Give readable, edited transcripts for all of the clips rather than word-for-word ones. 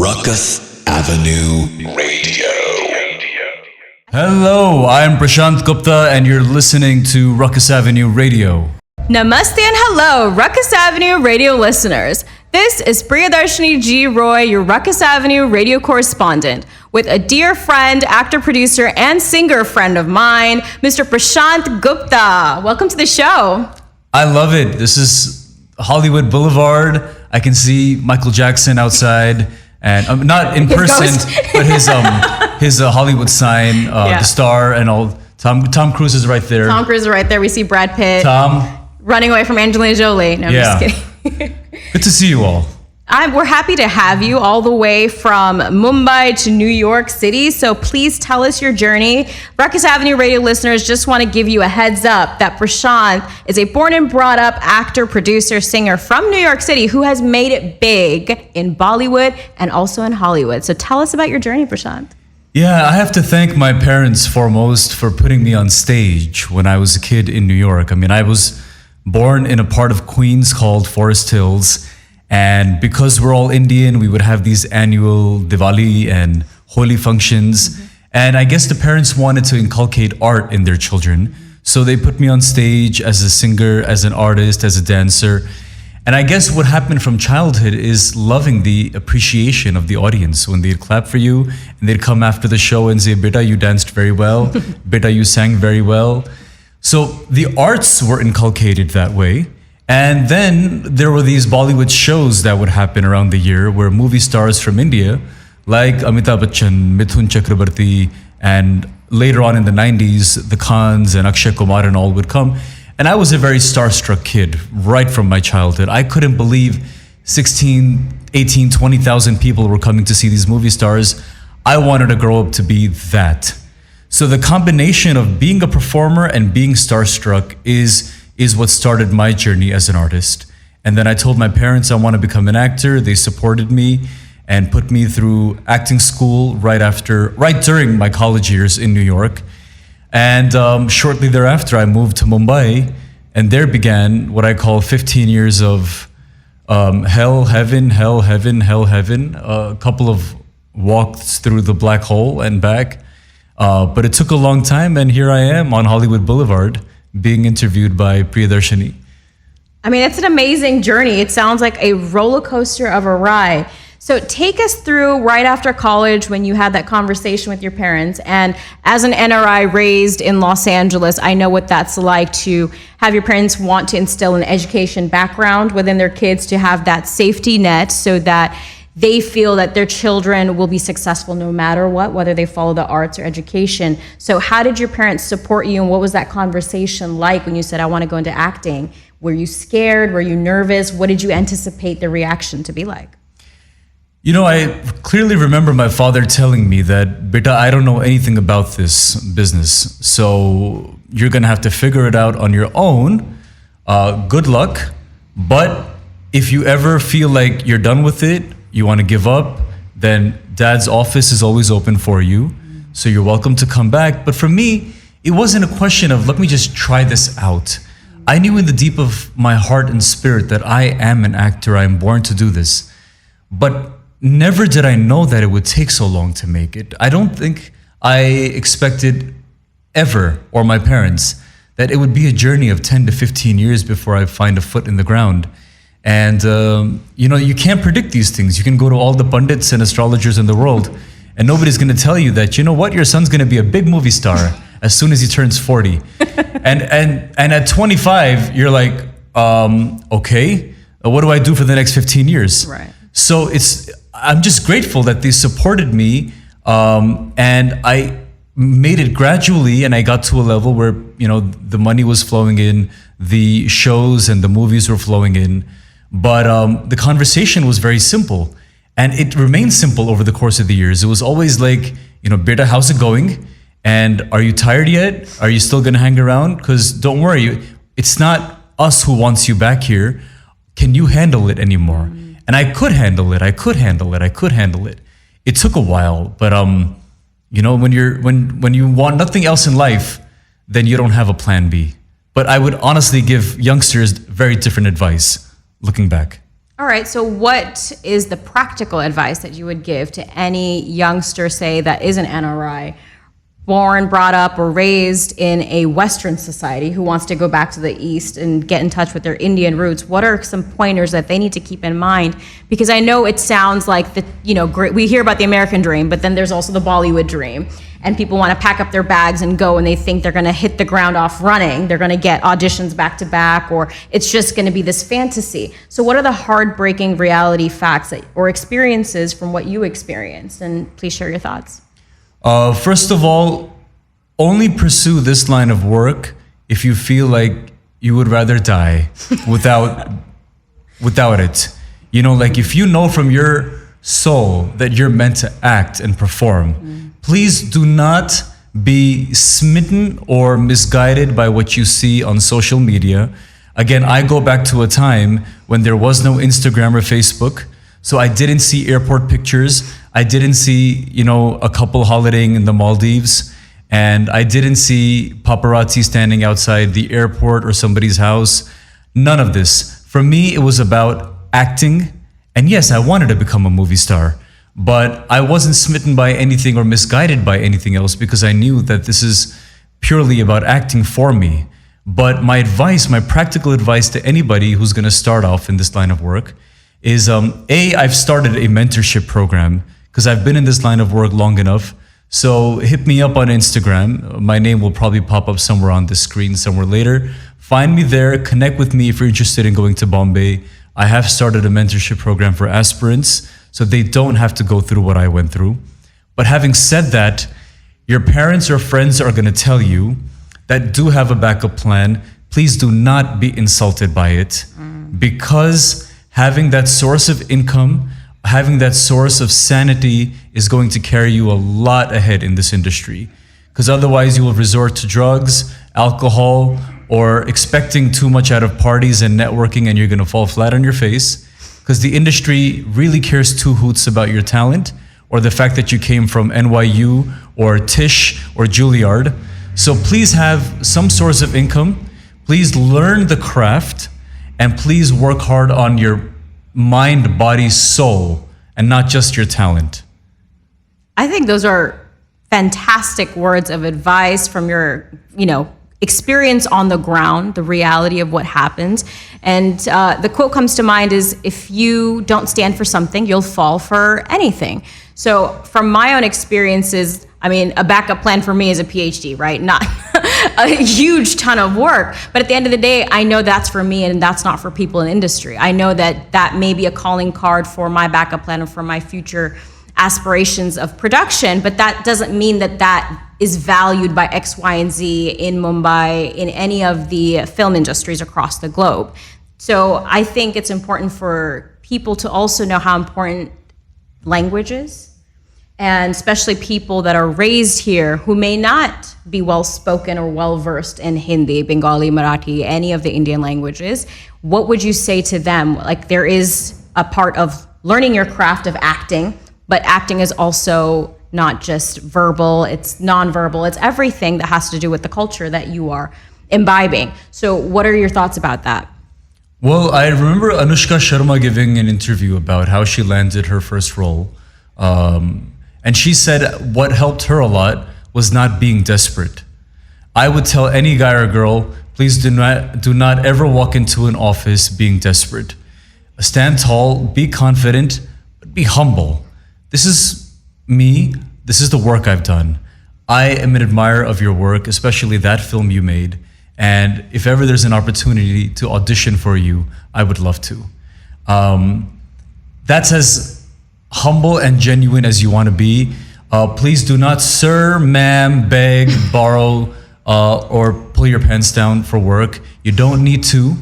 Rukus Avenue Radio. Hello, I'm Prashant Gupta and you're listening to Rukus Avenue Radio. Namaste and hello, Rukus Avenue Radio listeners. This is Priyadarshini G. Roy, your Rukus Avenue radio correspondent, with a dear friend, actor, producer, and singer friend of mine, Mr. Prashant Gupta. Welcome to the show. I love it. This is Hollywood Boulevard. I can see Michael Jackson outside, and not in person, but his Hollywood sign, the star, and all. Tom Cruise is right there. Tom Cruise is right there. We see Brad Pitt. Running away from Angelina Jolie. No, I'm just kidding. Good to see you all. We're happy to have you all the way from Mumbai to New York City. So please tell us your journey. Rukus Avenue Radio listeners, just want to give you a heads up that Prashant is a born and brought up actor, producer, singer from New York City who has made it big in Bollywood and also in Hollywood. So tell us about your journey, Prashant. Yeah, I have to thank my parents foremost for putting me on stage when I was a kid in New York. I mean, I was born in a part of Queens called Forest Hills. And because we're all Indian, we would have these annual Diwali and Holi functions. Mm-hmm. And I guess the parents wanted to inculcate art in their children. So they put me on stage as a singer, as an artist, as a dancer. And I guess what happened from childhood is loving the appreciation of the audience. When they'd clap for you and they'd come after the show and say, "Beta, you danced very well. Beta, you sang very well." So the arts were inculcated that way. And then there were these Bollywood shows that would happen around the year where movie stars from India, like Amitabh Bachchan, Mithun Chakrabarti, and later on in the 90s, the Khans and Akshay Kumar and all would come. And I was a very starstruck kid right from my childhood. I couldn't believe 16, 18, 20,000 people were coming to see these movie stars. I wanted to grow up to be that. So the combination of being a performer and being starstruck is what started my journey as an artist. And then I told my parents I want to become an actor. They supported me and put me through acting school right during my college years in New York. And shortly thereafter, I moved to Mumbai, and there began what I call 15 years of hell, heaven, hell, heaven, hell, heaven. A couple of walks through the black hole and back. But it took a long time, and here I am on Hollywood Boulevard, being interviewed by Priyadarshini. I mean, it's an amazing journey. It sounds like a roller coaster of a ride. So take us through right after college when you had that conversation with your parents. And as an NRI raised in Los Angeles, I know what that's like to have your parents want to instill an education background within their kids, to have that safety net so that they feel that their children will be successful no matter what, whether they follow the arts or education. So how did your parents support you, and what was that conversation like when you said, I want to go into acting? Were you scared? Were you nervous? What did you anticipate the reaction to be like? You know, I clearly remember my father telling me that, "Beta, I don't know anything about this business, so you're going to have to figure it out on your own. Good luck. But if you ever feel like you're done with it, you want to give up, then Dad's office is always open for you. So you're welcome to come back." But for me, it wasn't a question of, let me just try this out. I knew in the deep of my heart and spirit that I am an actor. I am born to do this. But never did I know that it would take so long to make it. I don't think I expected ever, or my parents, that it would be a journey of 10 to 15 years before I find a foot in the ground. And, you can't predict these things. You can go to all the pundits and astrologers in the world, and nobody's going to tell you that, you know what, your son's going to be a big movie star as soon as he turns 40. and at 25, you're like, okay, what do I do for the next 15 years? Right. So I'm just grateful that they supported me, and I made it gradually, and I got to a level where, the money was flowing in, the shows and the movies were flowing in. But the conversation was very simple, and it remained simple over the course of the years. It was always like, "Beta, how's it going? And are you tired yet? Are you still going to hang around? Because don't worry, it's not us who wants you back here. Can you handle it anymore?" And I could handle it. It took a while, but when you want nothing else in life, then you don't have a plan B. But I would honestly give youngsters very different advice looking back. All right, so what is the practical advice that you would give to any youngster, say, that is an NRI, born, brought up, or raised in a Western society who wants to go back to the East and get in touch with their Indian roots? What are some pointers that they need to keep in mind? Because I know it sounds like great. We hear about the American dream, but then there's also the Bollywood dream. And people want to pack up their bags and go, and they think they're going to hit the ground off running. They're going to get auditions back to back, or it's just going to be this fantasy. So what are the heartbreaking reality facts or experiences from what you experienced? And please share your thoughts. First of all, only pursue this line of work if you feel like you would rather die without it. Like if you know from your soul that you're meant to act and perform, please do not be smitten or misguided by what you see on social media. Again, I go back to a time when there was no Instagram or Facebook, so I didn't see airport pictures. I didn't see, a couple holidaying in the Maldives, and I didn't see paparazzi standing outside the airport or somebody's house. None of this. For me, it was about acting. And yes, I wanted to become a movie star, but I wasn't smitten by anything or misguided by anything else, because I knew that this is purely about acting for me. But my practical advice to anybody who's going to start off in this line of work is, I've started a mentorship program because I've been in this line of work long enough. So hit me up on Instagram. My name will probably pop up somewhere on the screen somewhere later. Find me there, connect with me if you're interested in going to Bombay. I have started a mentorship program for aspirants, so they don't have to go through what I went through. But having said that, your parents or friends are going to tell you that do have a backup plan. Please do not be insulted by it, because having that source of income, having that source of sanity is going to carry you a lot ahead in this industry. Because otherwise you will resort to drugs, alcohol, or expecting too much out of parties and networking, and you're going to fall flat on your face, because the industry really cares two hoots about your talent or the fact that you came from NYU or Tisch or Juilliard. So please have some source of income, please learn the craft, and please work hard on your mind, body, soul, and not just your talent. I think those are fantastic words of advice from your, experience on the ground, the reality of what happens. And the quote comes to mind is, if you don't stand for something, you'll fall for anything. So from my own experiences, a backup plan for me is a PhD, right? Not a huge ton of work. But at the end of the day, I know that's for me and that's not for people in industry. I know that may be a calling card for my backup plan or for my future aspirations of production, but that doesn't mean that is valued by X, Y, and Z in Mumbai, in any of the film industries across the globe. So I think it's important for people to also know how important language is, and especially people that are raised here who may not be well-spoken or well-versed in Hindi, Bengali, Marathi, any of the Indian languages. What would you say to them? Like, there is a part of learning your craft of acting, but acting is also not just verbal, it's non-verbal, it's everything that has to do with the culture that you are imbibing. So what are your thoughts about that? Well, I remember Anushka Sharma giving an interview about how she landed her first role. And she said what helped her a lot was not being desperate. I would tell any guy or girl, please do not ever walk into an office being desperate. Stand tall, be confident, but be humble. This is me. This is the work I've done. I am an admirer of your work, especially that film you made. And if ever there's an opportunity to audition for you, I would love to. That's as humble and genuine as you want to be. Please do not sir, ma'am, beg, borrow, or pull your pants down for work. You don't need to.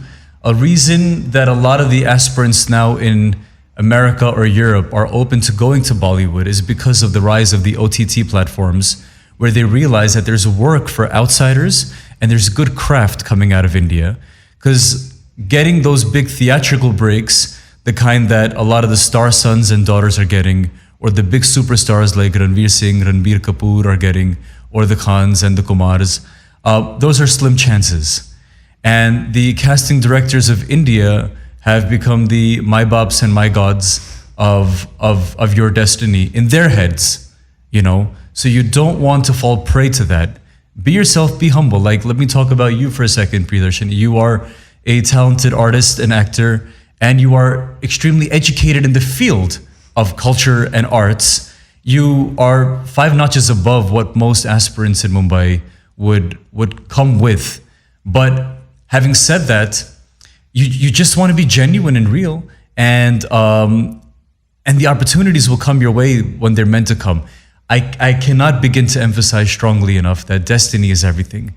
A reason that a lot of the aspirants now in America or Europe are open to going to Bollywood is because of the rise of the OTT platforms, where they realize that there's work for outsiders and there's good craft coming out of India. Because getting those big theatrical breaks, the kind that a lot of the star sons and daughters are getting, or the big superstars like Ranveer Singh, Ranbir Kapoor are getting, or the Khans and the Kumars, those are slim chances. And the casting directors of India have become the my baps and my gods of your destiny in their heads, you know. So you don't want to fall prey to that. Be yourself, be humble. Like, let me talk about you for a second, Priyadarshini. You are a talented artist and actor, and you are extremely educated in the field of culture and arts. You are 5 notches above what most aspirants in Mumbai would come with. But having said that, you just want to be genuine and real, and the opportunities will come your way when they're meant to come. I cannot begin to emphasize strongly enough that destiny is everything.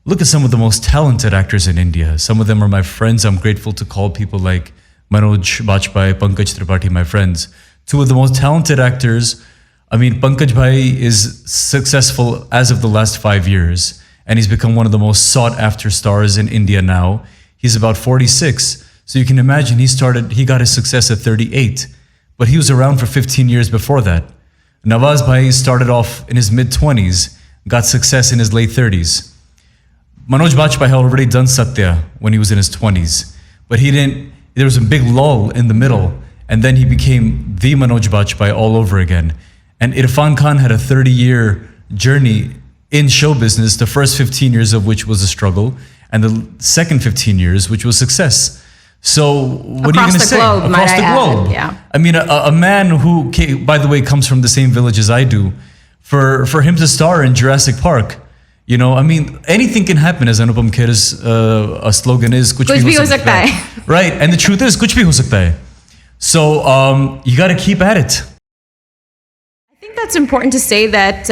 Look at some of the most talented actors in India. Some of them are my friends. I'm grateful to call people like Manoj Bajpayee, Pankaj Tripathi my friends. 2 of the most talented actors. I mean, Pankaj Bhai is successful as of the last 5 years, and he's become one of the most sought after stars in India now. He's about 46. So you can imagine he got his success at 38, but he was around for 15 years before that. Nawaz Bhai started off in his mid-20s, got success in his late 30s. Manoj Bajpayee had already done Satya when he was in his 20s, but there was a big lull in the middle, and then he became the Manoj Bajpayee all over again. And Irfan Khan had a 30-year journey in show business, the first 15 years of which was a struggle, and the second 15 years, which was success. So what are you going to say? Across the globe. Yeah. I mean, a man who, by the way, comes from the same village as I do, for him to star in Jurassic Park, you know, I mean, anything can happen, as Anupam Kher's slogan is, kuch bhi ho sakta hai. Right, and the truth is, kuch bhi ho sakta hai. So you got to keep at it. I think that's important to say that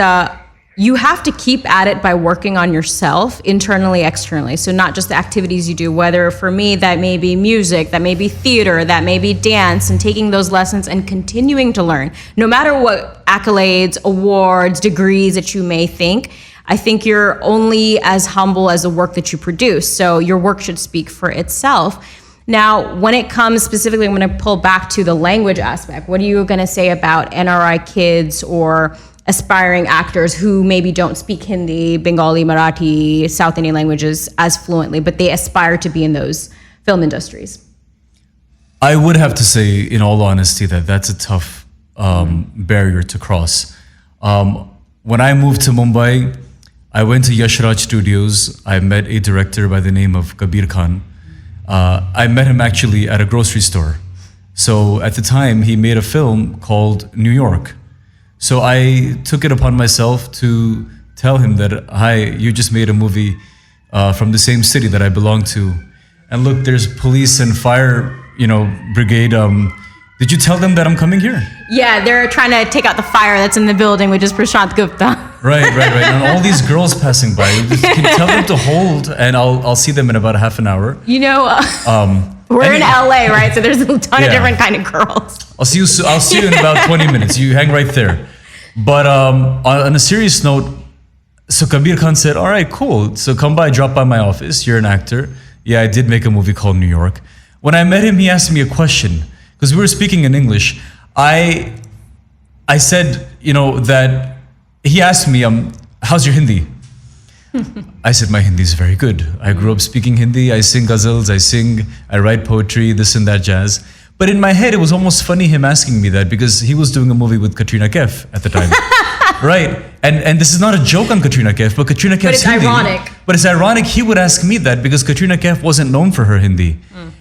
you have to keep at it by working on yourself internally, externally. So not just the activities you do, whether for me that may be music, that may be theater, that may be dance, and taking those lessons and continuing to learn. No matter what accolades, awards, degrees that you may think, I think you're only as humble as the work that you produce. So your work should speak for itself. Now, when it comes specifically, I'm going to pull back to the language aspect. What are you going to say about NRI kids or aspiring actors who maybe don't speak Hindi, Bengali, Marathi, South Indian languages as fluently, but they aspire to be in those film industries? I would have to say, in all honesty, that that's a tough barrier to cross. When I moved to Mumbai, I went to Yashraj Studios. I met a director by the name of Kabir Khan. I met him actually at a grocery store. So at the time, he made a film called New York. So I took it upon myself to tell him that, hi, you just made a movie from the same city that I belong to. And look, there's police and fire, brigade. Did you tell them that I'm coming here? Yeah, they're trying to take out the fire that's in the building, which is Prashant Gupta. Right. And all these girls passing by. Can you tell them to hold, and I'll see them in about a half an hour. We're in LA, right? So there's a ton of different kind of girls. I'll see you in about 20 minutes. You hang right there. But on a serious note, so Kabir Khan said, all right, cool. So come by, drop by my office. You're an actor. Yeah, I did make a movie called New York. When I met him, he asked me a question because we were speaking in English. I said, that he asked me, how's your Hindi? I said, my Hindi is very good. I grew up speaking Hindi. I sing ghazals, I write poetry, this and that jazz. But in my head, it was almost funny him asking me that because he was doing a movie with Katrina Kaif at the time. Right? And this is not a joke on Katrina Kaif, but Katrina Kaif's Hindi. But it's ironic. But it's ironic he would ask me that because Katrina Kaif wasn't known for her Hindi.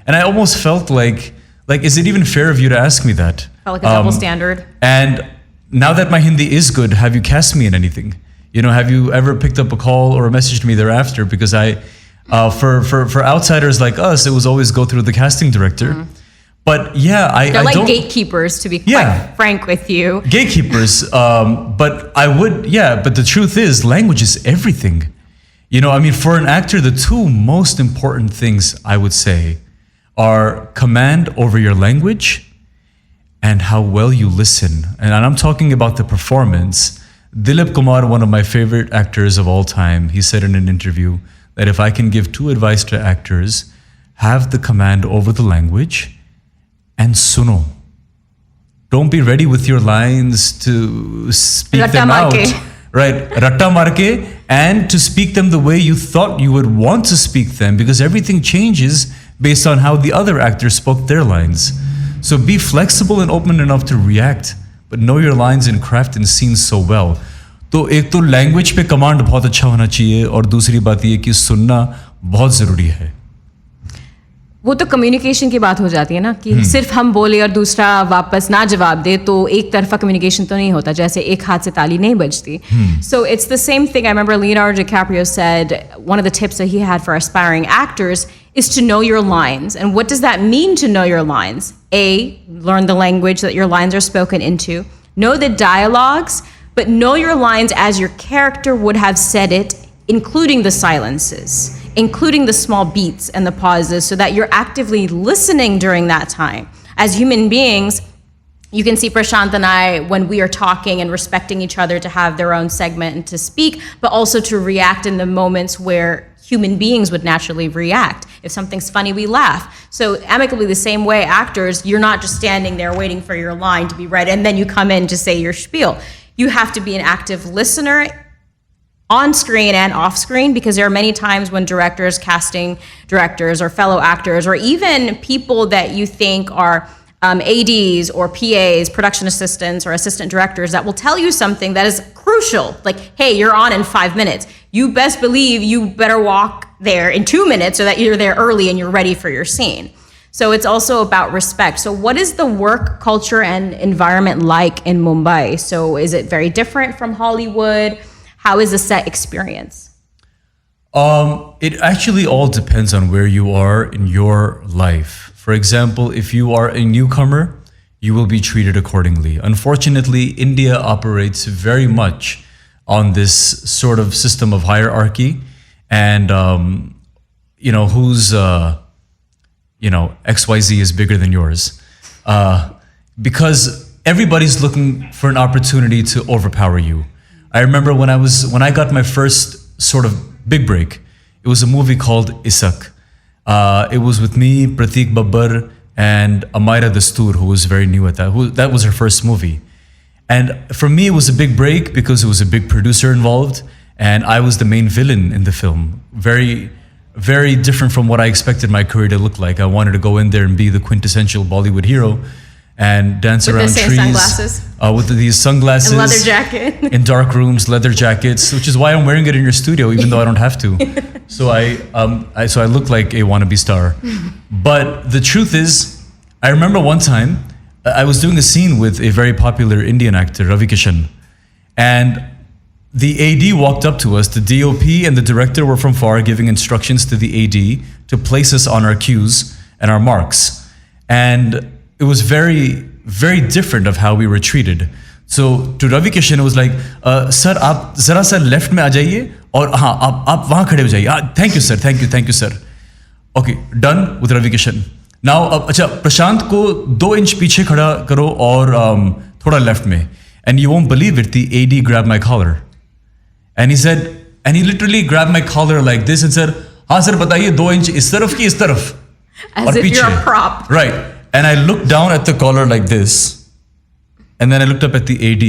And I almost felt like, is it even fair of you to ask me that? Felt like a double standard. And now that my Hindi is good, have you cast me in anything? Have you ever picked up a call or messaged me thereafter? Because for outsiders like us, it was always go through the casting director. But yeah, they're like gatekeepers, to be quite frank with you. Gatekeepers. But the truth is, language is everything. For an actor, the 2 most important things I would say are command over your language and how well you listen. And I'm talking about the performance. Dilip Kumar, one of my favorite actors of all time, he said in an interview that if I can give 2 advice to actors, have the command over the language and suno. Don't be ready with your lines to speak them out. Right, ratta marke, and to speak them the way you thought you would want to speak them, because everything changes based on how the other actors spoke their lines. So be flexible and open enough to react, but know your lines and craft in scenes so well. तो एक तो language पे command बहुत अच्छा होना चाहिए और दूसरी बात ये कि सुनना बहुत ज़रूरी है. वो तो कम्युनिकेशन की बात हो जाती है ना कि सिर्फ हम बोले और दूसरा वापस ना जवाब दे तो एक तरफा कम्युनिकेशन तो नहीं होता, जैसे एक हाथ से ताली नहीं बजती. So it's the same thing. I remember Leonardo DiCaprio said one of the tips that he had for aspiring actors is to know your lines. And what does that mean to know your lines? A, learn the language that your lines are spoken into. Know the dialogues, but know your lines as your character would have said it, including the silences, including the small beats and the pauses, so that you're actively listening during that time. As human beings, you can see Prashant and I when we are talking and respecting each other to have their own segment and to speak, but also to react in the moments where human beings would naturally react. If something's funny, we laugh. So amicably the same way, actors, you're not just standing there waiting for your line to be read and then you come in to say your spiel. You have to be an active listener on screen and off screen, because there are many times when directors, casting directors or fellow actors, or even people that you think are ADs or PAs, production assistants or assistant directors, that will tell you something that is crucial, like, hey, you're on in 5 minutes. You best believe you better walk there in 2 minutes so that you're there early and you're ready for your scene. So it's also about respect. So what is the work culture and environment like in Mumbai? So is it very different from Hollywood? How is the set experience? It actually all depends on where you are in your life. For example, if you are a newcomer, you will be treated accordingly. Unfortunately, India operates very much on this sort of system of hierarchy, and whose XYZ is bigger than yours, because everybody's looking for an opportunity to overpower you. I remember when I got my first sort of big break, it was a movie called Isak. It was with me, Pratik Babbar, and Amaira Dastoor, who was very new at that. That was her first movie. And for me, it was a big break because it was a big producer involved, and I was the main villain in the film. Very, very different from what I expected my career to look like. I wanted to go in there and be the quintessential Bollywood hero and dance around trees sunglasses. With these sunglasses and leather jacket in dark rooms, leather jackets, which is why I'm wearing it in your studio, even though I don't have to. So I look like a wannabe star. But the truth is, I remember one time I was doing a scene with a very popular Indian actor, Ravi Kishan, and the AD walked up to us. The DOP and the director were from far, giving instructions to the AD to place us on our cues and our marks. And it was very, very different of how we were treated. So to Ravi Kishan, it was like, sir, आप जरा सा left में आ जाइए और हाँ आप वहाँ खड़े हो जाइए. Thank you, sir. Thank you, sir. Okay, done with Ravi Kishan. Now, अच्छा प्रशांत को 2 इंच पीछे खड़ा करो और थोड़ा left में. And you won't believe it, the AD grabbed my collar. And he literally grabbed my collar like this and said, हाँ sir बताइए 2 इंच इस तरफ की इस तरफ. As if you're a prop. Right. And I looked down at the collar like this, and then I looked up at the AD,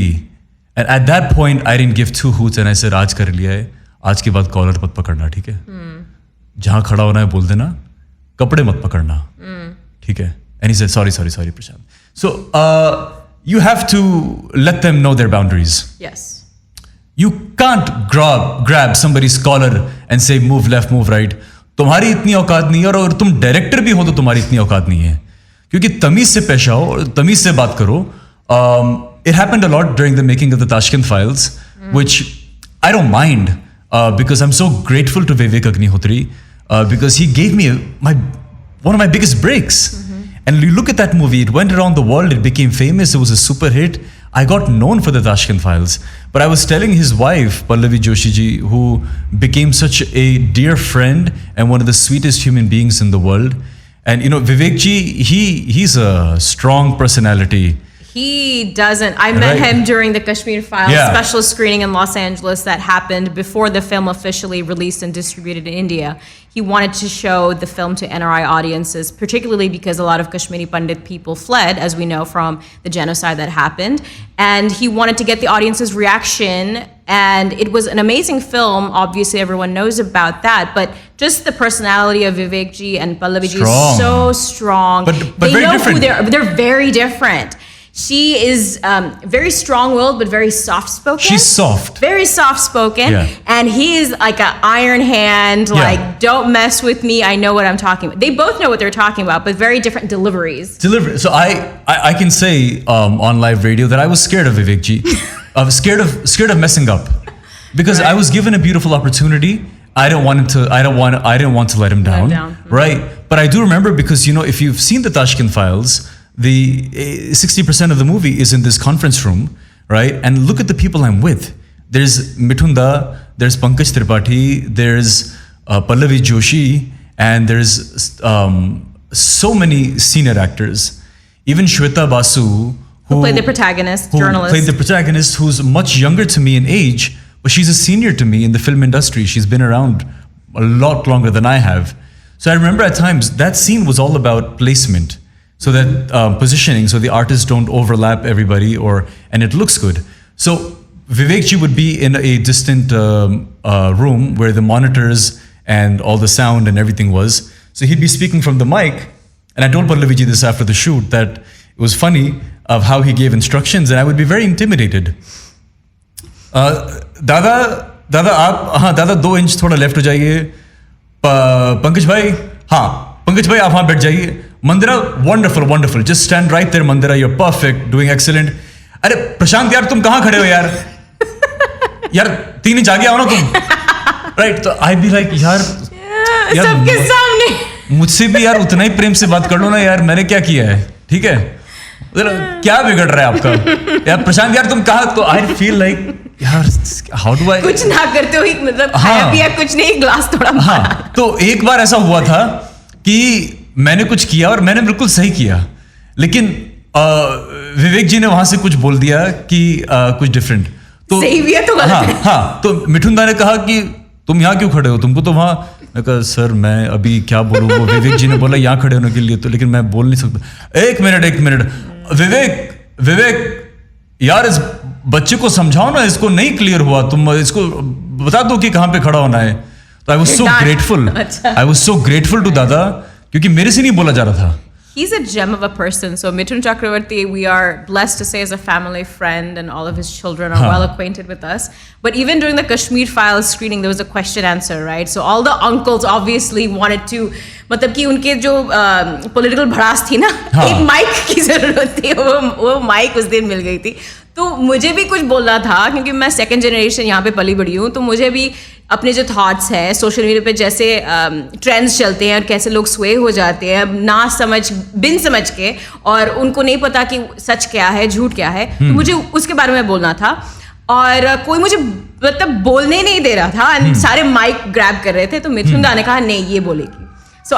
and at that point I didn't give 2 hoots, and I said, आज कर लिया है, आज के बाद collar मत पकड़ना, ठीक है? जहाँ खड़ा होना है बोल देना, कपड़े मत पकड़ना, ठीक है? And he said, sorry, Prashant. So you have to let them know their boundaries. Yes. You can't grab somebody's collar and say move left, move right. तुम्हारी इतनी औकात नहीं है, और तुम डायरेक्टर भी हो तो तुम्हारी इतनी औकात नहीं है. क्योंकि तमीज से पेश आओ और तमीज से बात करो. It happened a lot during the making of the Tashkent Files, which I don't mind because I'm so grateful to Vivek Agnihotri because he gave me one of my biggest breaks. And you look at that movie, it went around the world, it became famous, it was a super hit. I got known for the Tashkent Files. But I was telling his wife, Pallavi Joshi ji, who became such a dear friend and one of the sweetest human beings in the world. And Vivek ji, he's a strong personality. He doesn't. I met him during the Kashmir Files special screening in Los Angeles that happened before the film officially released and distributed in India. He wanted to show the film to NRI audiences, particularly because a lot of Kashmiri Pandit people fled, as we know, from the genocide that happened. And he wanted to get the audience's reaction. And it was an amazing film. Obviously, everyone knows about that. But just the personality of Vivek ji and Pallavi ji is Strong. so strong. But they very know different. who they're very different. She is very strong-willed but very soft-spoken. She's soft. Very soft-spoken. Yeah. And he is like an iron hand, Yeah. like, don't mess with me, I know what I'm talking about. They both know what they're talking about, but very different deliveries. So I can say on live radio that I was scared of Vivek ji. I was scared of messing up. Because I was given a beautiful opportunity. I didn't want to let him down. Right? But I do remember, because if you've seen the Tashkent Files, the 60% of the movie is in this conference room, right? And look at the people I'm with. There's Mithunda, there's Pankaj Tripathi, there's Pallavi Joshi, and there's so many senior actors. Even Shweta Basu, Who played the protagonist, who journalist. played the protagonist, who's much younger to me in age, but she's a senior to me in the film industry. She's been around a lot longer than I have. So I remember at times that scene was all about placement. So that positioning, so the artists don't overlap everybody, and it looks good. So Vivek ji would be in a distant room where the monitors and all the sound and everything was. So he'd be speaking from the mic, and I told Pallavi ji this after the shoot, that it was funny of how he gave instructions, and I would be very intimidated. दादा 2 inch थोड़ा left हो जाइए. पंकज भाई आप वहाँ बैठ जाइए. Mandira, wonderful. Just stand right there, Mandira. You're perfect, doing excellent. अरे प्रशांत यार, तुम कहाँ खड़े हो यार? यार 3 इंच आगे आओ ना तुम. Right? तो I be like, यार सबके सामने. मुझसे भी यार उतना ही प्रेम से बात कर लो ना यार. मैंने क्या किया है? ठीक है? क्या बिगड़ रहा है आपका? यार प्रशांत यार, तुम कहाँ? तो I feel like, यार how do I? कुछ ना करते हो, मतलब खाया पिया कुछ नहीं, ग्लास थोड़ा मारा. तो एक बार ऐसा हुआ था कि मैंने कुछ किया और मैंने बिल्कुल सही किया, लेकिन विवेक जी ने वहां से कुछ बोल दिया कि कुछ डिफरेंट. तो सही भी है तो गलत है. हाँ, तो मिठुंदा ने कहा कि तुम यहाँ क्यों खड़े हो, तुमको तो वहां. मैं कहा सर मैं अभी क्या बोलूँ, वो विवेक जी ने बोला यहाँ खड़े होने के लिए, तो लेकिन मैं बोल नहीं सकता. एक मिनट विवेक यार, इस बच्चे को समझाओ ना, इसको नहीं क्लियर हुआ, तुम इसको बता दो कि कहाँ पे खड़ा होना है. तो I was so grateful to Dada, क्योंकि मेरे से नहीं बोला जा रहा था. He's a gem of a person. So Mithun Chakravarti, we are blessed to say, is a family friend, and all of his children are well acquainted with us. But even during the Kashmir Files screening, there was a question answer, right? So all the uncles obviously wanted to, मतलब कि उनके जो political भड़ास थी ना, एक mic की जरूरत थी, वो माइक उस दिन मिल गई थी. तो मुझे भी कुछ बोलना था, क्योंकि मैं सेकंड जनरेशन यहाँ पे पली बड़ी हूँ, तो मुझे भी अपने जो थॉट्स हैं सोशल मीडिया पे, जैसे ट्रेंड्स चलते हैं और कैसे लोग स्वे हो जाते हैं ना बिन समझ के, और उनको नहीं पता कि सच क्या है झूठ क्या है, तो मुझे उसके बारे में बोलना था. और कोई मुझे मतलब बोलने नहीं दे रहा था, एंड सारे माइक ग्रैब कर रहे थे, तो मिथुन दा ने कहा नहीं ये बोलेगी. So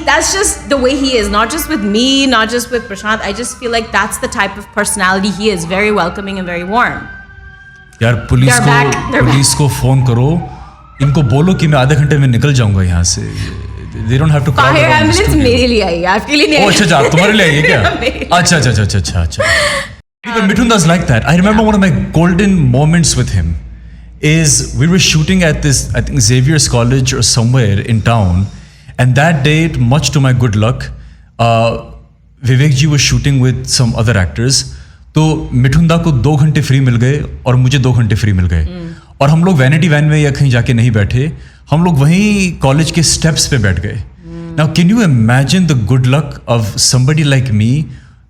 that's just the way he is, not just with me, not just with Prashant. I just feel like that's the type of personality he is, very welcoming and very warm. यार police को phone करो, इनको बोलो कि मैं आधे घंटे में निकल जाऊंगा यहाँ से. They don't have to call fire ambulance मेरे लिए आई, आपके लिए नहीं. अच्छा तुम्हारे लिए आई है क्या? अच्छा. Mithunda's like that. I remember one of my golden moments with him is we were shooting at this, I think Xavier's College or somewhere in town. And that day, much to my good luck, Vivek ji was shooting with some other actors. तो मिठुंदा को 2 घंटे free मिल गए और मुझे 2 घंटे free मिल गए. और हम लोग वैनिटी वैन में या कहीं जाके नहीं बैठे, हम लोग वहीं कॉलेज के स्टेप्स पे बैठ गए. Now can you imagine the good luck of somebody like me,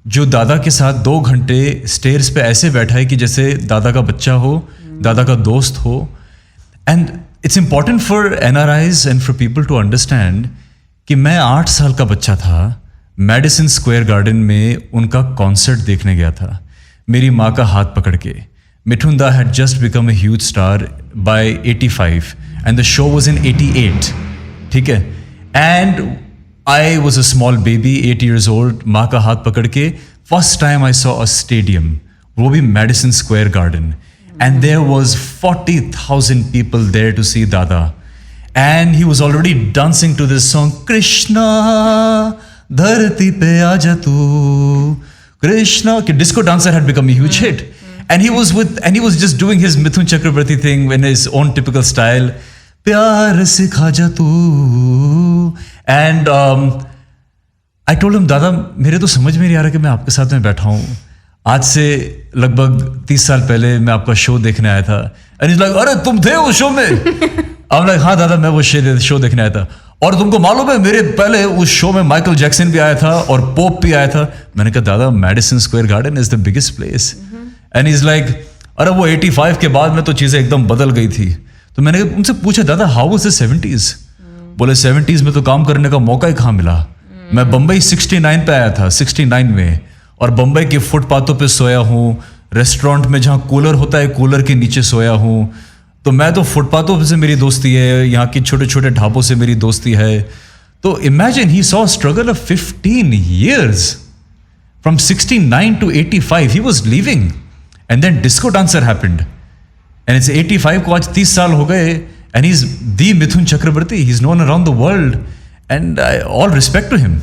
जो दादा के साथ 2 घंटे स्टेयर्स पे ऐसे बैठा है कि जैसे दादा का बच्चा हो, दादा का दोस्त हो. And it's important for NRIs and for people to understand कि मैं 8 साल का बच्चा था, मैडिसन स्क्वायर गार्डन में उनका कॉन्सर्ट देखने गया था मेरी माँ का हाथ पकड़ के. मिठुंदा had just become a huge star by 85 and the show was in 88. ठीक है? And I was a small baby, 8 years old, माँ का हाथ पकड़ के first time I saw a stadium, वो भी Madison Square garden. And there was 40,000 people there to see Dada. And he was already dancing to this song, Krishna, dharti pe aaja tu, Krishna. Disco Dancer had become a huge hit. And he was just doing his Mithun Chakravarti thing in his own typical style. प्यार सिखा जा तू. And I told him, दादा मेरे तो समझ में नहीं आ रहा कि मैं आपके साथ में बैठा हूँ. आज से लगभग 30 साल पहले मैं आपका शो देखने आया था. एंड इज लाइक, अरे तुम थे उस शो में? आई एम लाइक, हाँ दादा मैं वो शो देखने आया था. और तुमको मालूम है मेरे पहले उस शो में माइकल जैक्सन भी आया था और पोप भी आया था. मैंने कहा दादा Madison Square garden is the biggest place. And is like, अरे वो 85 के बाद में तो चीज़ें एकदम बदल गई थी. तो मैंने उनसे पूछा, दादा हाउ वाज द 70s? बोले 70s में तो काम करने का मौका ही कहाँ मिला. मैं बम्बई 69 पे आया था, 69 में, और बम्बई के फुटपाथों पे सोया हूँ. रेस्टोरेंट में जहाँ कूलर होता है कूलर के नीचे सोया हूँ. तो मैं तो फुटपाथों से मेरी दोस्ती है, यहाँ की छोटे छोटे ढाबों से मेरी दोस्ती है. तो imagine he saw struggle of 15 years from 69 to 85. He was living and then disco dancer happened and it's 85 को आज 30 साल हो गए. And he is the Mithun Chakraborty. He is known around the world and all respect to him.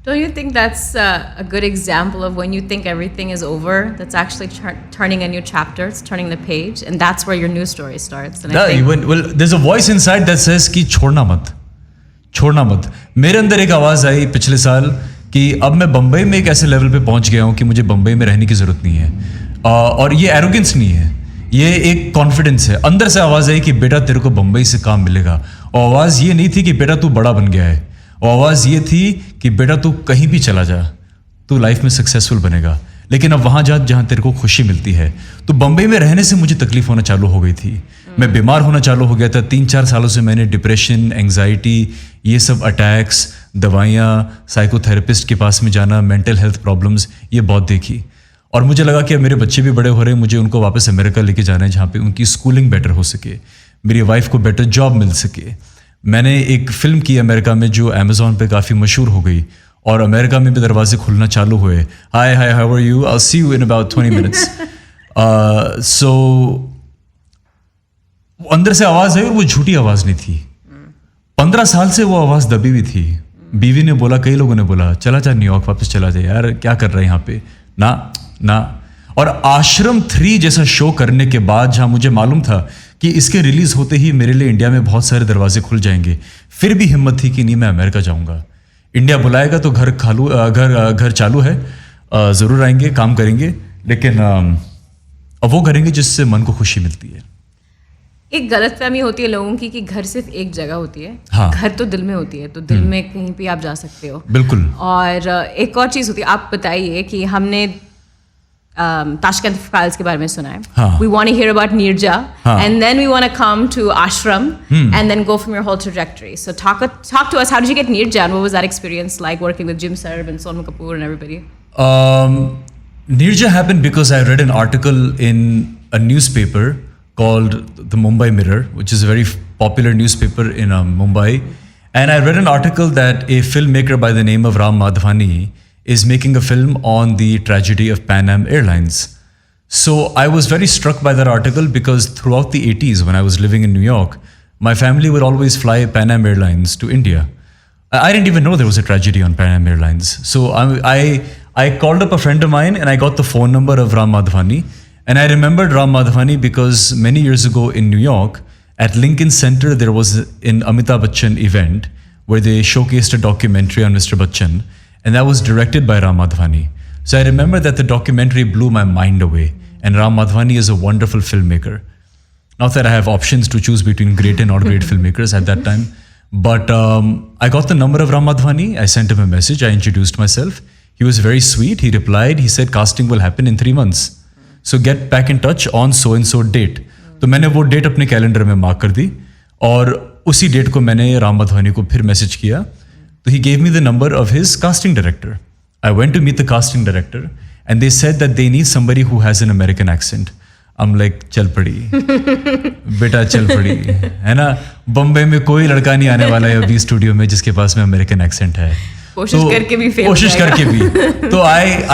Don't you think that's a good example of when you think everything is over, that's actually turning a new chapter, it's turning the page, and that's where your new story starts. And I think, well, there's a voice inside that says कि छोड़ना मत. मेरे अंदर एक आवाज़ आई पिछले साल कि अब मैं बम्बई में एक ऐसे लेवल पे पहुंच गया हूँ कि मुझे बम्बई में रहने की ज़रूरत नहीं है. और ये एरोगेंस नहीं है, ये एक कॉन्फिडेंस है. अंदर से आवाज़ आई कि बेटा तेरे को बम्बई से काम मिलेगा. और आवाज़ ये नहीं थी कि बेटा तू बड़ा बन गया है. और आवाज़ ये थी कि बेटा तू कहीं भी चला जा, तू लाइफ में सक्सेसफुल बनेगा, लेकिन अब वहाँ जा जहाँ तेरे को खुशी मिलती है. तो बम्बई में रहने से मुझे तकलीफ होना चालू हो गई थी. मैं बीमार होना चालू हो गया था. 3-4 सालों से मैंने डिप्रेशन, एंग्जाइटी, ये सब अटैक्स, दवाइयाँ, साइकोथेरेपिस्ट के पास में जाना, मेंटल हेल्थ प्रॉब्लम्स, ये बहुत देखी. और मुझे लगा कि अब मेरे बच्चे भी बड़े हो रहे हैं, मुझे उनको वापस अमेरिका लेके जाना है जहाँ पे उनकी स्कूलिंग बेटर हो सके, मेरी वाइफ को बेटर जॉब मिल सके. मैंने एक फिल्म की अमेरिका में जो अमेज़ॉन पे काफ़ी मशहूर हो गई और अमेरिका में भी दरवाजे खुलना चालू हुए. Hi how are you, I see you in about 20 minutes. सो अंदर से आवाज़ आई और वो झूठी आवाज़ नहीं थी. 15 साल से वो आवाज़ दबी हुई थी. बीवी ने बोला, कई लोगों ने बोला चला जा न्यूयॉर्क, वापस चला जा यार, क्या कर रहे हैं यहाँ पे. ना. और आश्रम 3 जैसा शो करने के बाद जहाँ मुझे मालूम था कि इसके रिलीज होते ही मेरे लिए इंडिया में बहुत सारे दरवाजे खुल जाएंगे, फिर भी हिम्मत थी कि नहीं मैं अमेरिका जाऊंगा. इंडिया बुलाएगा तो घर चालू है, ज़रूर आएंगे, काम करेंगे, लेकिन अब वो करेंगे जिससे मन को खुशी मिलती है. एक गलतफहमी होती है लोगों की कि घर सिर्फ एक जगह होती है. हाँ. घर तो दिल में होती है, तो दिल में कहीं भी आप जा सकते हो. बिल्कुल. और एक और चीज़ होती है, आप बताइए कि हमने ताशकंद फाइल्स के बारे में सुना है. हाँ. We want to hear about Nirja, हाँ. and then we want to come to Ashram, and then go from your whole trajectory. So talk to us. How did you get Nirja, and what was that experience like working with Jim Sarb and Sonam Kapoor and everybody? Nirja happened because I read an article in a newspaper called the Mumbai Mirror, which is a very popular newspaper in Mumbai, and I read an article that a filmmaker by the name of Ram Madhvani is making a film on the tragedy of Pan Am Airlines. So I was very struck by that article because throughout the 80s, when I was living in New York, my family would always fly Pan Am Airlines to India. I didn't even know there was a tragedy on Pan Am Airlines. So I called up a friend of mine and I got the phone number of Ram Madhvani. And I remembered Ram Madhvani because many years ago in New York, at Lincoln Center, there was an Amitabh Bachchan event where they showcased a documentary on Mr. Bachchan. And that was directed by Ram Madhvani. So I remember that the documentary blew my mind away. And Ram Madhvani is a wonderful filmmaker. Not that I have options to choose between great and not great filmmakers at that time. But I got the number of Ram Madhvani. I sent him a message. I introduced myself. He was very sweet. He replied. He said, casting will happen in 3 months. So get back in touch on so-and-so date. तो मैंने वो date अपने calendar में mark कर दी और उसी date को मैंने राम माधवानी को फिर मैसेज किया. So he gave me the number of his casting director. I went to meet the casting director and they said that they need somebody who has an American accent. I'm like, चल पड़ी बेटा, चल पड़ी, है ना. बम्बई में कोई लड़का नहीं आने वाला है अभी स्टूडियो में जिसके पास में अमेरिकन एक्सेंट है. कोशिश करके भी फेल. कोशिश करके भी. तो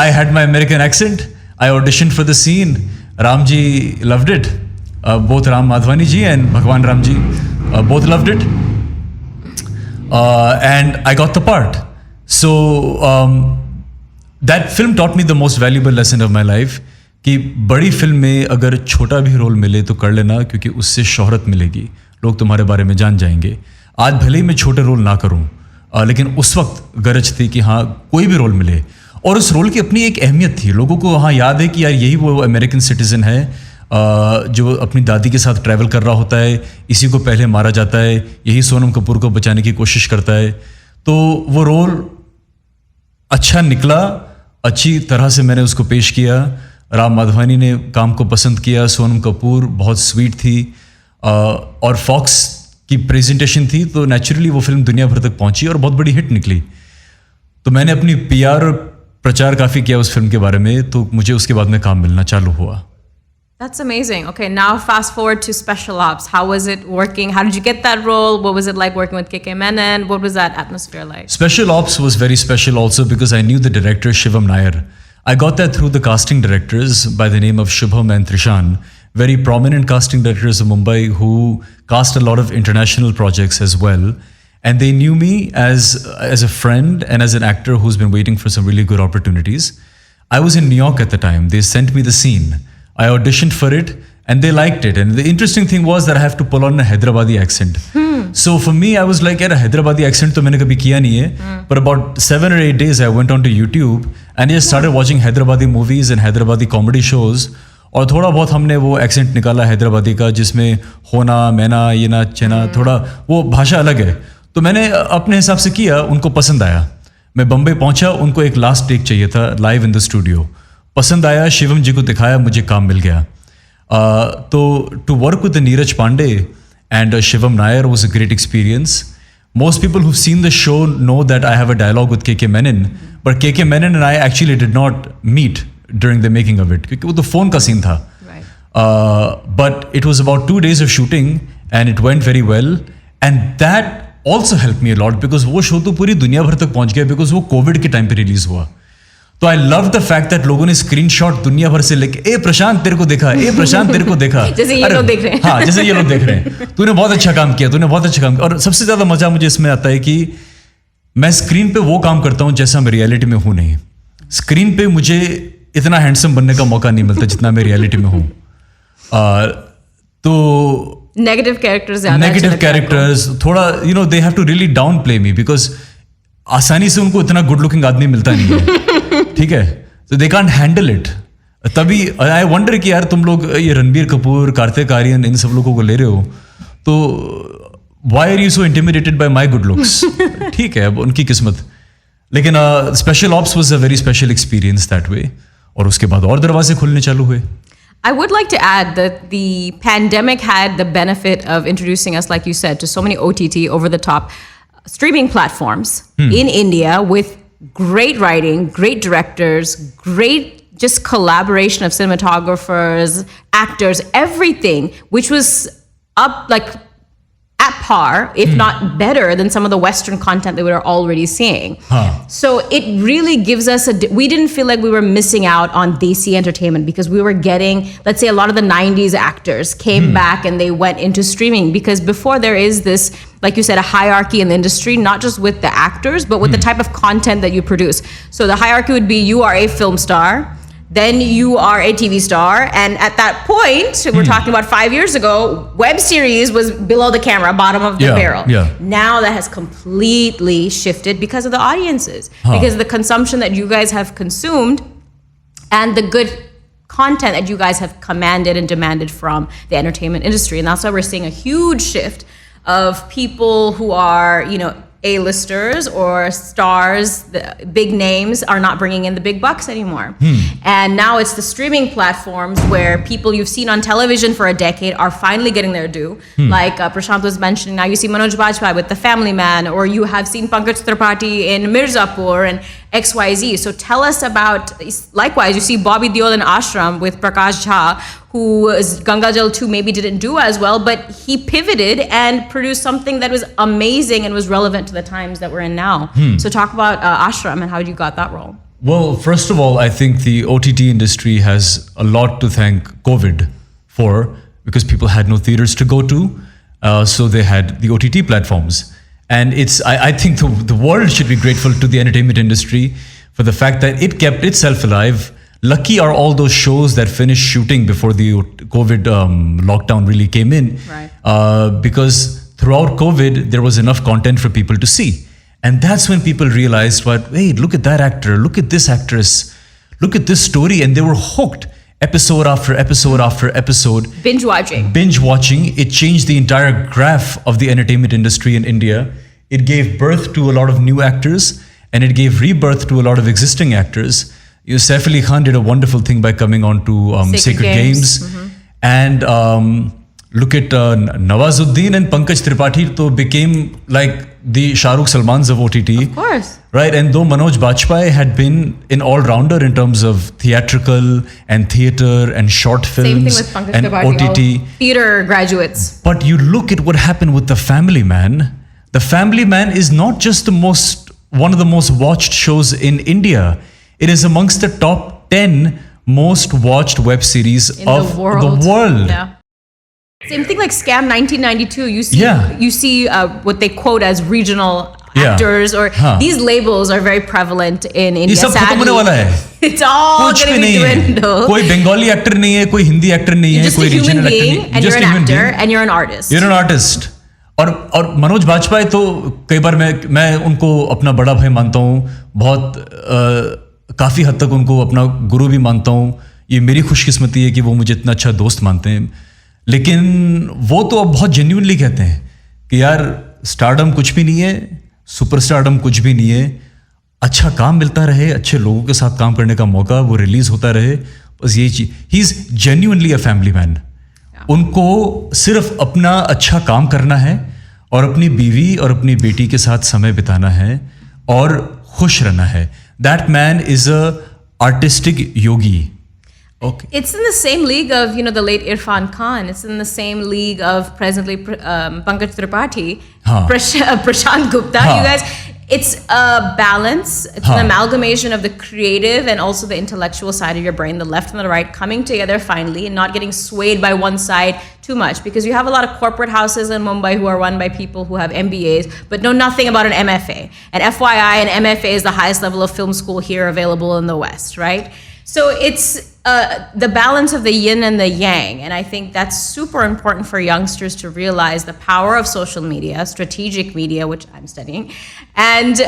I had my American accent. I auditioned for the scene. Ram ji loved it. Both Ram Madhvani ji and Bhagwan Ram ji both loved it. And I got the part. So that film taught me the most valuable lesson of my life कि बड़ी film में अगर छोटा भी role मिले तो कर लेना, क्योंकि उससे शोहरत मिलेगी, लोग तुम्हारे बारे में जान जाएंगे. आज भले ही मैं छोटे रोल ना करूं, लेकिन उस वक्त गरज थी कि हाँ कोई भी रोल मिले. और उस रोल की अपनी एक अहमियत थी. लोगों को हाँ याद है कि यार यही वो अमेरिकन सिटीजन है जो अपनी दादी के साथ ट्रैवल कर रहा होता है, इसी को पहले मारा जाता है, यही सोनम कपूर को बचाने की कोशिश करता है. तो वो रोल अच्छा निकला, अच्छी तरह से मैंने उसको पेश किया. राम माधवानी ने काम को पसंद किया. सोनम कपूर बहुत स्वीट थी और फॉक्स की प्रेजेंटेशन थी, तो नेचुरली वो फिल्म दुनिया भर तक पहुंची और बहुत बड़ी हिट निकली. तो मैंने अपनी PR प्रचार काफ़ी किया उस फिल्म के बारे में, तो मुझे उसके बाद में काम मिलना चालू हुआ. That's amazing. Okay, now fast forward to Special Ops. How was it working? How did you get that role? What was it like working with KK Menon? What was that atmosphere like? Special Ops was very special also because I knew the director Shivam Nair. I got that through the casting directors by the name of Shubham and Trishan, very prominent casting directors of Mumbai who cast a lot of international projects as well. And they knew me as a friend and as an actor who's been waiting for some really good opportunities. I was in New York at the time. They sent me the scene. I auditioned for it and they liked it. And the interesting thing was that I have to pull on a Hyderabadi accent. So for me, I was like, यार Hyderabadi accent तो मैंने कभी किया नहीं है. But about 7 or 8 days, I went onto YouTube and just started watching Hyderabadi movies and Hyderabadi comedy shows. और थोड़ा बहुत हमने वो एक्सेंट निकाला हैदराबादी का, जिसमें होना, मैना, ये ना, चना, थोड़ा वो भाषा अलग है. तो मैंने अपने हिसाब से किया, उनको पसंद आया. मैं बम्बई पहुंचा, उनको एक लास्ट टेक चाहिए था लाइव इन द स्टूडियो. पसंद आया, शिवम जी को दिखाया, मुझे काम मिल गया. तो to work with Neeraj Pandey and Shivam Nair was a great experience. Most people who've seen the show know that I have a dialogue with KK Menon, but KK Menon and I actually did not meet during the making of it, क्योंकि वो तो phone का scene था. But it was about 2 days of shooting and it went very well, and that also helped me a lot because वो show तो पूरी दुनिया भर तक पहुंच गया because वो कोविड के टाइम पे रिलीज हुआ. तो I love the fact that लोगों ने स्क्रीनशॉट दुनिया भर से लेके ए प्रशांत तेरे को देखा, ए प्रशांत तेरे को देखा, जैसे ये लोग देख रहे हैं. हाँ, जैसे ये लोग देख रहे हैं. तूने बहुत अच्छा काम किया, तूने बहुत अच्छा काम किया. और सबसे ज्यादा मजा मुझे इसमें आता है कि मैं स्क्रीन पे वो काम करता हूँ जैसा मैं रियलिटी में हूँ नहीं. स्क्रीन पे मुझे इतना हैंडसम बनने का मौका नहीं मिलता जितना मैं रियलिटी में हूँ. तो नेगेटिव कैरेक्टर्स थोड़ा they have to really downplay me because आसानी से उनको इतना गुड लुकिंग आदमी मिलता नहीं है. ठीक है, तो दे कांट हैंडल इट. तभी आई वंडर कि यार तुम लोग ये रणबीर कपूर, कार्तिक आर्यन, इन सब लोगों को ले रहे हो, तो why are you so intimidated by my good looks. ठीक है, अब उनकी किस्मत. लेकिन special ops was a very special experience that way. और उसके बाद और दरवाजे खुलने चालू हुए. I would like to add that the pandemic had the benefit of introducing us, like you said, to so many OTT, over-the-top streaming platforms in India with great writing, great directors, great just collaboration of cinematographers, actors, everything, which was up like at par, if not better than some of the Western content that we were already seeing. So it really gives us we didn't feel like we were missing out on Desi entertainment because we were getting, let's say, a lot of the 90s actors came back and they went into streaming, because before there is this, like you said, a hierarchy in the industry, not just with the actors, but with the type of content that you produce. So the hierarchy would be you are a film star, then you are a TV star, and at that point, we're talking about 5 years ago, web series was below the camera, bottom of the barrel. Now that has completely shifted because of the audiences, because of the consumption that you guys have consumed, and the good content that you guys have commanded and demanded from the entertainment industry. And that's why we're seeing a huge shift of people who are, A-listers or stars, the big names are not bringing in the big bucks anymore. And now it's the streaming platforms where people you've seen on television for a decade are finally getting their due. Like Prashant was mentioning, now you see Manoj Bajpayee with The Family Man, or you have seen Pankaj Tripathi in Mirzapur and XYZ. So tell us about, likewise, you see Bobby Deol in Ashram with Prakash Jha, who is Ganga Jal 2 maybe didn't do as well, but he pivoted and produced something that was amazing and was relevant to the times that we're in now. So talk about Ashram and how you got that role. Well, first of all, I think the OTT industry has a lot to thank COVID for, because people had no theaters to go to, so they had the OTT platforms. And I think the world should be grateful to the entertainment industry for the fact that it kept itself alive lucky are all those shows that finished shooting before the COVID lockdown really came in. Right. Because throughout COVID, there was enough content for people to see. And that's when people realized, hey, look at that actor, look at this actress, look at this story. And they were hooked episode after episode after episode. Binge watching. Binge watching. It changed the entire graph of the entertainment industry in India. It gave birth to a lot of new actors and it gave rebirth to a lot of existing actors. Saif Ali Khan did a wonderful thing by coming on to Sacred Games. And look at Nawazuddin and Pankaj Tripathi to became like the Shah Rukh Salmans of OTT. Of course. Right, and though Manoj Bajpayee had been an all-rounder in terms of theatrical and theatre and short films. Same thing with Pankaj and Tripathi, OTT. all theatre graduates. But you look at what happened with The Family Man. The Family Man is not just one of the most watched shows in India. It is amongst the top 10 most watched web series of the world. Yeah. Same thing like Scam 1992. You see what they quote as regional actors or these labels are very prevalent in India. ये सब खत्म होने वाला है. It's all कुछ going भी to be नहीं है. dwindled. कोई बंगाली एक्टर नहीं है, कोई हिंदी एक्टर नहीं है, कोई रीजनल एक्टर नहीं है. And you're an actor and you're an artist. You're an artist. और मनोज बाजपेयी तो कई बार मैं उनको अपना बड़ा भाई मानता हूँ, बहुत काफ़ी हद तक उनको अपना गुरु भी मानता हूँ. ये मेरी खुशकिस्मती है कि वो मुझे इतना अच्छा दोस्त मानते हैं. लेकिन वो तो अब बहुत जेन्युइनली कहते हैं कि यार स्टारडम कुछ भी नहीं है, सुपर स्टारडम कुछ भी नहीं है, अच्छा काम मिलता रहे, अच्छे लोगों के साथ काम करने का मौका वो रिलीज होता रहे, बस यही चीज. He is genuinely a family man. उनको सिर्फ अपना अच्छा काम करना है और अपनी बीवी और अपनी बेटी के साथ समय बिताना है और खुश रहना है. That man is a artistic Yogi. Okay. It's in the same league of, the late Irfan Khan. It's in the same league of presently Pankaj Tripathi, Prashant Gupta. You guys, it's a balance. It's an amalgamation of the creative and also the intellectual side of your brain, the left and the right, coming together finally and not getting swayed by one side too much. Because you have a lot of corporate houses in Mumbai who are run by people who have MBAs but know nothing about an MFA. And FYI, an MFA is the highest level of film school here available in the West, right? So it's the balance of the yin and the yang. And I think that's super important for youngsters to realize the power of social media, strategic media, which I'm studying, and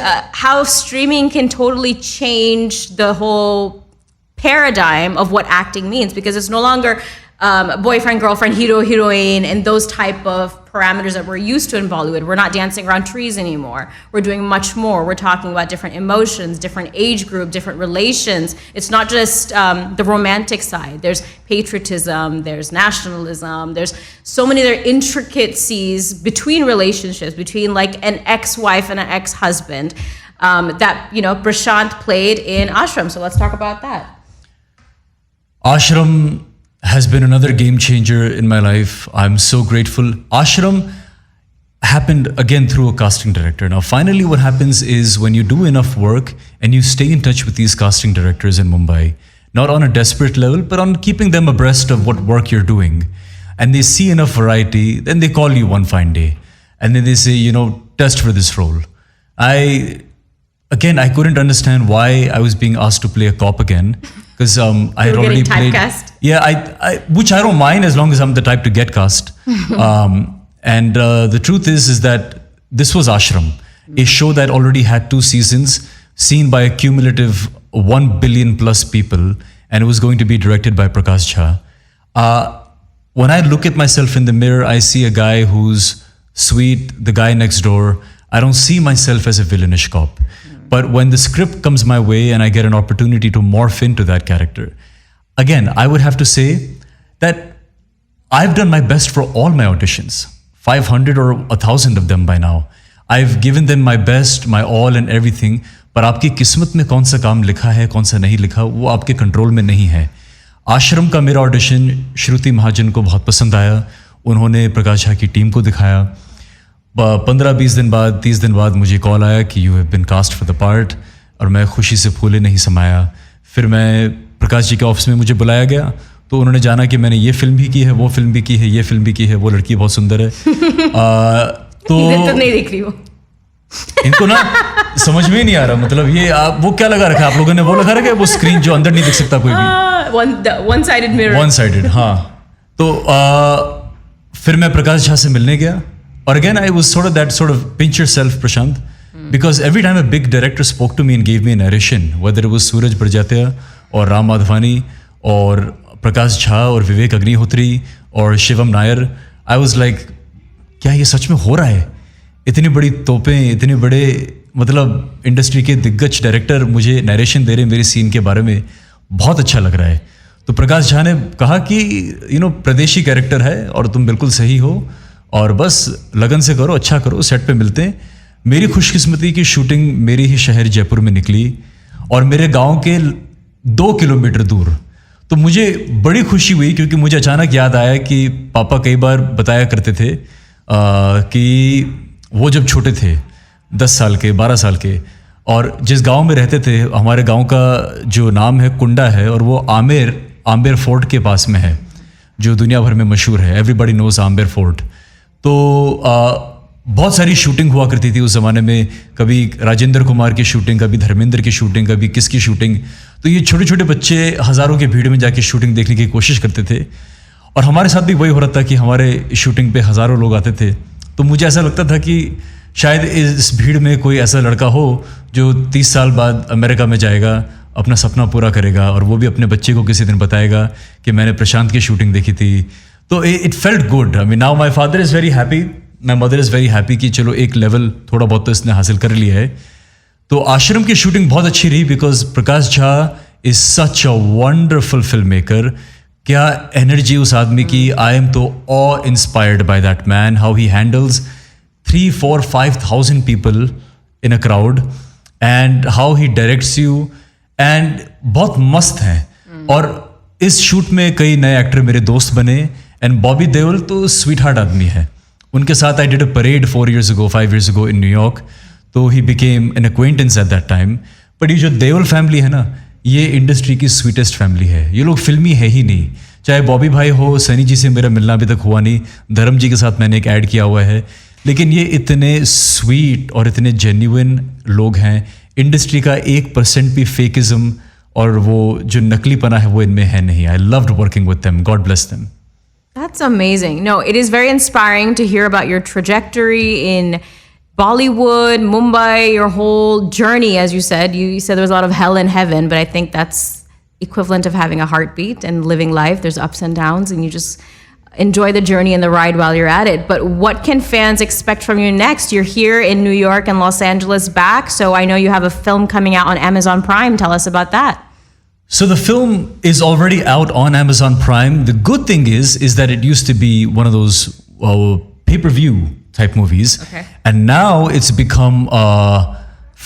how streaming can totally change the whole paradigm of what acting means, because it's no longer boyfriend, girlfriend, hero, heroine, and those type of parameters that we're used to in Bollywood. We're not dancing around trees anymore. We're doing much more. We're talking about different emotions, different age group, different relations. It's not just the romantic side. There's patriotism, there's nationalism, there's so many other intricacies between relationships, between like an ex-wife and an ex-husband that, Prashant played in Ashram. So let's talk about that. Ashram has been another game changer in my life. I'm so grateful. Ashram happened again through a casting director. Now, finally, what happens is when you do enough work and you stay in touch with these casting directors in Mumbai, not on a desperate level, but on keeping them abreast of what work you're doing, and they see enough variety, then they call you one fine day. And then they say, test for this role. I couldn't understand why I was being asked to play a cop again. Because I had already played. Typecast. Yeah, which I don't mind as long as I'm the type to get cast. And the truth is that this was Ashram, a show that already had 2 seasons, seen by a cumulative 1 billion plus people, and it was going to be directed by Prakash Jha. When I look at myself in the mirror, I see a guy who's sweet, the guy next door. I don't see myself as a villainish cop. But when the script comes my way and I get an opportunity to morph into that character, again, I would have to say that I've done my best for all my auditions, 500 or 1,000 of them by now. I've given them my best, my all and everything. पर आपकी किस्मत में कौन सा काम लिखा है, कौन सा नहीं लिखा, वो आपके कंट्रोल में नहीं है. आश्रम का मेरा ऑडिशन श्रुति महाजन को बहुत पसंद आया. उन्होंने प्रकाश झा की टीम को दिखाया. 15-20 दिन बाद, 30 दिन बाद मुझे कॉल आया कि you have been cast for the part, और मैं खुशी से फूले नहीं समाया. फिर मैं प्रकाश जी के ऑफिस में मुझे बुलाया गया, तो उन्होंने जाना कि मैंने ये फिल्म भी की है, वो फिल्म भी की है, ये फिल्म भी की है, वो लड़की बहुत सुंदर है. तो नहीं दिख रही हो. इनको ना समझ में नहीं आ रहा, मतलब ये वो क्या लगा रखा है आप लोगों ने, वो लगा रखा है वो स्क्रीन जो अंदर नहीं दिख सकता कोई भी, one-sided mirror. One sided. हाँ, तो फिर मैं प्रकाश झा से मिलने गया, और again I was sort of pinch yourself, Prashant, because every time a big director spoke to me and gave me a narration, whether it was सूरज बड़जात्या और राम माधवानी और प्रकाश झा और विवेक अग्निहोत्री और Shivam Nair, I was like क्या ये सच में हो रहा है? इतनी बड़ी तोपें, इतने बड़े मतलब इंडस्ट्री के दिग्गज डायरेक्टर मुझे नरेशन दे रहे हैं मेरे सीन के बारे में, बहुत अच्छा लग रहा है. तो प्रकाश झा ने कहा कि प्रदेशी कैरेक्टर है और तुम बिल्कुल सही हो, और बस लगन से करो, अच्छा करो, सेट पे मिलते हैं. मेरी खुशकिस्मती की शूटिंग मेरे ही शहर जयपुर में निकली और मेरे गांव के 2 किलोमीटर दूर. तो मुझे बड़ी खुशी हुई क्योंकि मुझे अचानक याद आया कि पापा कई बार बताया करते थे कि वो जब छोटे थे 10 साल के 12 साल के, और जिस गांव में रहते थे, हमारे गांव का जो नाम है कुंडा है, और वो आमेर फोर्ट के पास में है जो दुनिया भर में मशहूर है. Everybody knows Amer Fort. तो बहुत सारी शूटिंग हुआ करती थी उस ज़माने में, कभी राजेंद्र कुमार की शूटिंग, कभी धर्मेंद्र की शूटिंग, कभी किसकी शूटिंग. तो ये छोटे छोटे बच्चे हज़ारों की भीड़ में जाके शूटिंग देखने की कोशिश करते थे, और हमारे साथ भी वही हो रहा था कि हमारे शूटिंग पे हज़ारों लोग आते थे. तो मुझे ऐसा लगता था कि शायद इस भीड़ में कोई ऐसा लड़का हो जो 30 साल बाद अमेरिका में जाएगा, अपना सपना पूरा करेगा, और वो भी अपने बच्चे को किसी दिन बताएगा कि मैंने प्रशांत की शूटिंग देखी थी. तो it felt good. I mean now my father is very happy, my mother is very happy कि चलो एक लेवल थोड़ा बहुत तो इसने हासिल कर लिया है. तो आश्रम की शूटिंग बहुत अच्छी रही because Prakash Jha is such a wonderful filmmaker. क्या एनर्जी उस आदमी की. I am so awe inspired by that man, how he handles 3, 4, 5,000 people in a crowd, and how he directs you, and बहुत मस्त हैं. और इस शूट में कई नए एक्टर मेरे दोस्त बने, एंड बॉबी देओल तो स्वीट हार्ट आदमी है. उनके साथ I did a parade 4 years ago, 5 years ago in New York, तो he became an acquaintance at that time. But ये जो देओल फैमिली है ना, ये इंडस्ट्री की स्वीटेस्ट फैमिली है. ये लोग फिल्मी है ही नहीं. चाहे बॉबी भाई हो, सनी जी से मेरा मिलना अभी तक हुआ नहीं, धर्म जी के साथ मैंने एक ऐड किया हुआ है, लेकिन ये इतने स्वीट और इतने जेन्युइन लोग हैं. इंडस्ट्री का 1% भी फेकिज्म और वो जो नकलीपना है वो इनमें है नहीं. I loved working with them. God bless them. That's amazing. No, it is very inspiring to hear about your trajectory in Bollywood, Mumbai, your whole journey, as you said. You said there was a lot of hell and heaven, but I think that's equivalent of having a heartbeat and living life. There's ups and downs, and you just enjoy the journey and the ride while you're at it. But what can fans expect from you next? You're here in New York and Los Angeles back, so I know you have a film coming out on Amazon Prime. Tell us about that. So the film is already out on Amazon Prime. The good thing is that it used to be one of those pay-per-view type movies, okay, and now it's become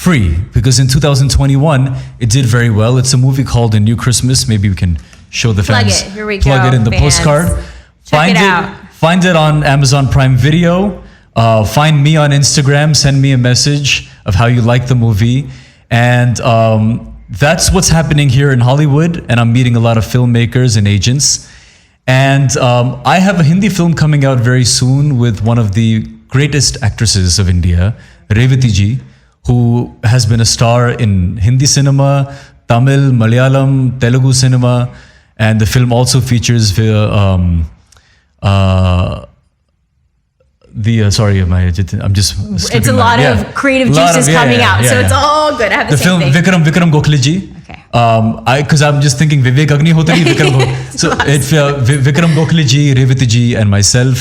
free because in 2021 it did very well. It's a movie called A New Christmas. Maybe we can show the Plug fans. it. Here we Plug go, it in the fans. postcard. Check it out. Find it on Amazon Prime Video. Find me on Instagram. Send me a message of how you like the movie, and that's what's happening here in Hollywood, and I'm meeting a lot of filmmakers and agents. And I have a Hindi film coming out very soon with one of the greatest actresses of India, Revati Ji, who has been a star in Hindi cinema, Tamil, Malayalam, Telugu cinema, and the film also features sorry, I'm just. It's a lot of creative juices coming out, so it's all good. I have the same film thing. Vikram Gokhale ji. Okay. Because I'm just thinking Vivek Agnihotri, Vikram Gokhale. So it's Vikram Gokhale ji, Revati ji, and myself.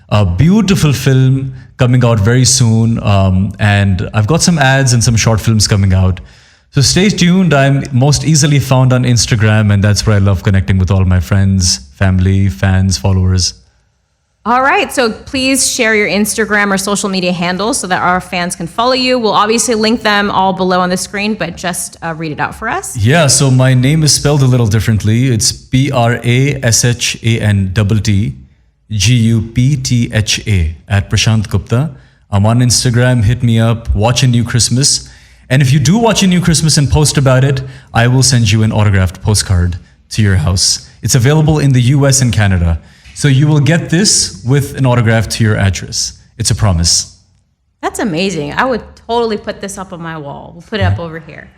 A beautiful film coming out very soon, and I've got some ads and some short films coming out. So stay tuned. I'm most easily found on Instagram, and that's where I love connecting with all my friends, family, fans, followers. All right, so please share your Instagram or social media handles so that our fans can follow you. We'll obviously link them all below on the screen, but just read it out for us. Yeah, so my name is spelled a little differently. It's PrashantGuptha at Prashantt Gupta. I'm on Instagram. Hit me up. Watch A New Christmas. And if you do watch A New Christmas and post about it, I will send you an autographed postcard to your house. It's available in the US and Canada. So you will get this with an autograph to your address. It's a promise. That's amazing. I would totally put this up on my wall. We'll put it up over here.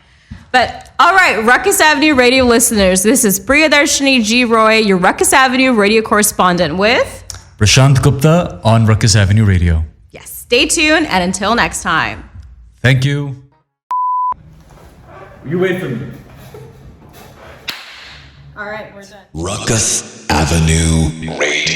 But all right, Rukus Avenue Radio listeners, this is Priyadarshini G. Roy, your Rukus Avenue Radio correspondent with Prashant Gupta on Rukus Avenue Radio. Yes, stay tuned, and until next time. Thank you. You wait for me. All right, we're done. Rukus Avenue Radio.